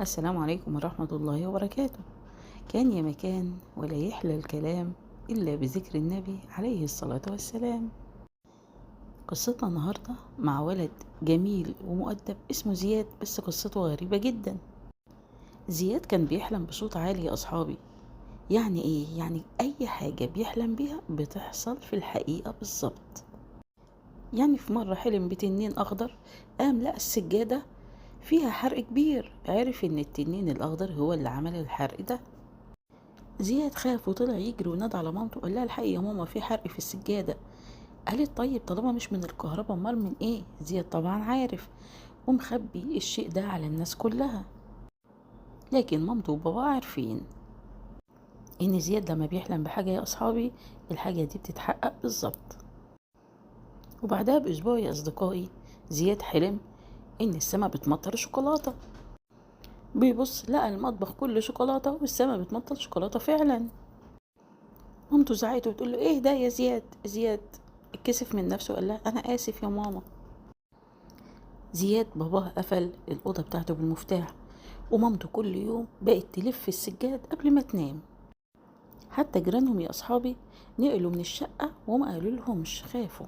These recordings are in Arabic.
السلام عليكم ورحمة الله وبركاته. كان يا مكان ولا يحلى الكلام إلا بذكر النبي عليه الصلاة والسلام. قصتنا النهاردة مع ولد جميل ومؤدب اسمه زياد، بس قصته غريبة جدا. زياد كان بيحلم بصوت عالي يا أصحابي. يعني إيه؟ يعني أي حاجة بيحلم بيها بتحصل في الحقيقة بالظبط. يعني في مرة حلم بتنين أخضر، قام لقى السجادة فيها حرق كبير، عرف إن التنين الأخضر هو اللي عمل الحرق ده. زياد خاف وطلع يجري ونادى على مامته، قال لها الحقي يا ماما في حرق في السجادة. قالت طيب طالما مش من الكهرباء امال من ايه؟ زياد طبعا عارف ومخبي الشيء ده على الناس كلها، لكن مامته وباباه عارفين ان زياد لما بيحلم بحاجة يا اصحابي الحاجة دي بتتحقق بالظبط. وبعدها باسبوع يا اصدقائي زياد حلم ان السما بتمطر شوكولاتة. بيبص لقى المطبخ كله شوكولاتة والسما بتمطر شوكولاتة فعلا. مامته زعقت وتقول له ايه ده يا زياد؟ زياد اتكسف من نفسه وقال لها انا اسف يا ماما. زياد باباه قفل الاوضه بتاعته بالمفتاح، ومامته كل يوم بقت تلف السجاد قبل ما تنام. حتى جيرانهم يا اصحابي نقلوا من الشقه وما قالوا لهمش، خافوا.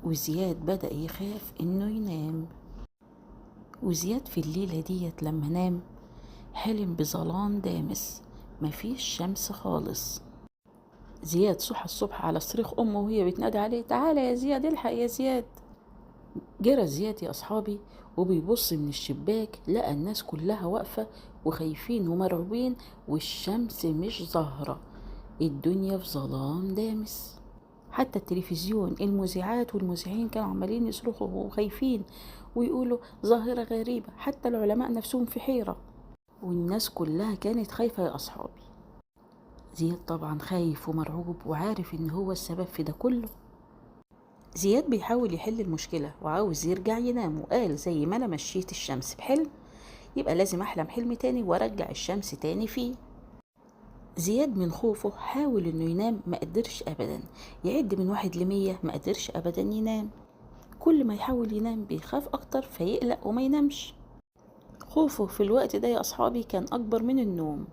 وزياد بدأ يخاف انه ينام. وزياد في الليله ديت لما نام حلم بظلام دامس، مفيش شمس خالص. زياد صحى الصبح على صريخ امه وهي بتنادي عليه تعالى يا زياد الحق يا زياد. جرى زياد يا اصحابي وبيبص من الشباك لقى الناس كلها واقفة وخايفين ومرعوبين، والشمس مش ظاهرة، الدنيا في ظلام دامس. حتى التلفزيون المذيعات والمذيعين كانوا عمالين يصرخوا وخايفين ويقولوا ظاهرة غريبة، حتى العلماء نفسهم في حيرة، والناس كلها كانت خايفة يا أصحابي. زياد طبعا خايف ومرعوب وعارف ان هو السبب في ده كله. زياد بيحاول يحل المشكلة وعاوز يرجع ينام، وقال زي ما انا مشيت الشمس بحلم يبقى لازم احلم حلم تاني وارجع الشمس تاني فيه. زياد من خوفه حاول انه ينام، ما قدرش ابدا. يعد من 1 ل100، ما قدرش ابدا ينام. كل ما يحاول ينام بيخاف اكتر فيقلق وما ينامش. خوفه في الوقت ده يا اصحابي كان اكبر من النوم.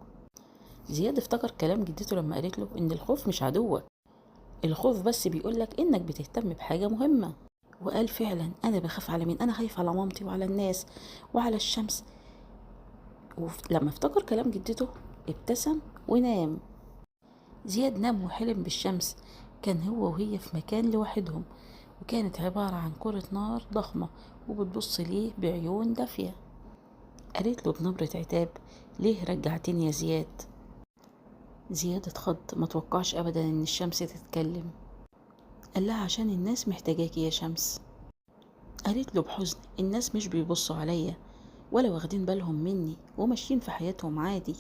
زياد افتكر كلام جدته لما قالت له ان الخوف مش عدوك، الخوف بس بيقولك انك بتهتم بحاجة مهمة. وقال فعلا انا بخاف على مين؟ انا خايف على مامتي وعلى الناس وعلى الشمس. ولما افتكر كلام جدته ابتسم ونام. زياد نام وحلم بالشمس، كان هو وهي في مكان لوحدهم، وكانت عبارة عن كرة نار ضخمة وبتبص ليه بعيون دافية. قالت له بنبرة عتاب ليه رجعتني يا زياد؟ زياد اتخض، ما توقعش ابدا ان الشمس تتكلم. قال لها عشان الناس محتاجاكي يا شمس. قالت له بحزن الناس مش بيبصوا عليا ولا واخدين بالهم مني وماشيين في حياتهم عادي.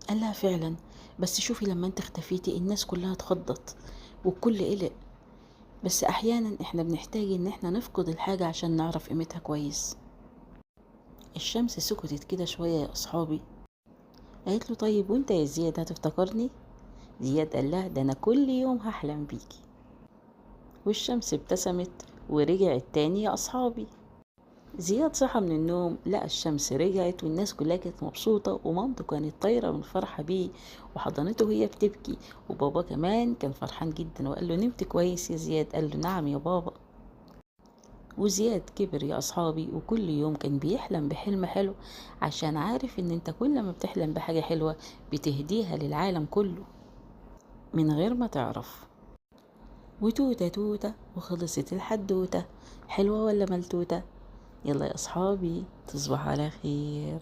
قال لها فعلا، بس شوفي لما انت اختفيتي الناس كلها اتخضت والكل قلق، بس احيانا احنا بنحتاج ان احنا نفقد الحاجة عشان نعرف قيمتها كويس. الشمس سكتت كده شوية يا اصحابي. قالت له طيب وانت يا زياد هتفتكرني؟ زياد قال لها ده انا كل يوم هحلم بيكي. والشمس ابتسمت ورجعت تاني يا اصحابي. زياد صحى من النوم لقى الشمس رجعت والناس كلها كانت مبسوطة، ومامته كانت طايرة من الفرحة بيه وحضنته وهي بتبكي، وبابا كمان كان فرحان جدا وقال له نمت كويس يا زياد؟ قال له نعم يا بابا. وزياد كبر يا أصحابي وكل يوم كان بيحلم بحلم حلو، عشان عارف ان انت كل ما بتحلم بحاجة حلوة بتهديها للعالم كله من غير ما تعرف. وتوتة توتة وخلصت الحدوتة، حلوة ولا ملتوتة؟ يلا يا أصحابي تصبحوا على خير.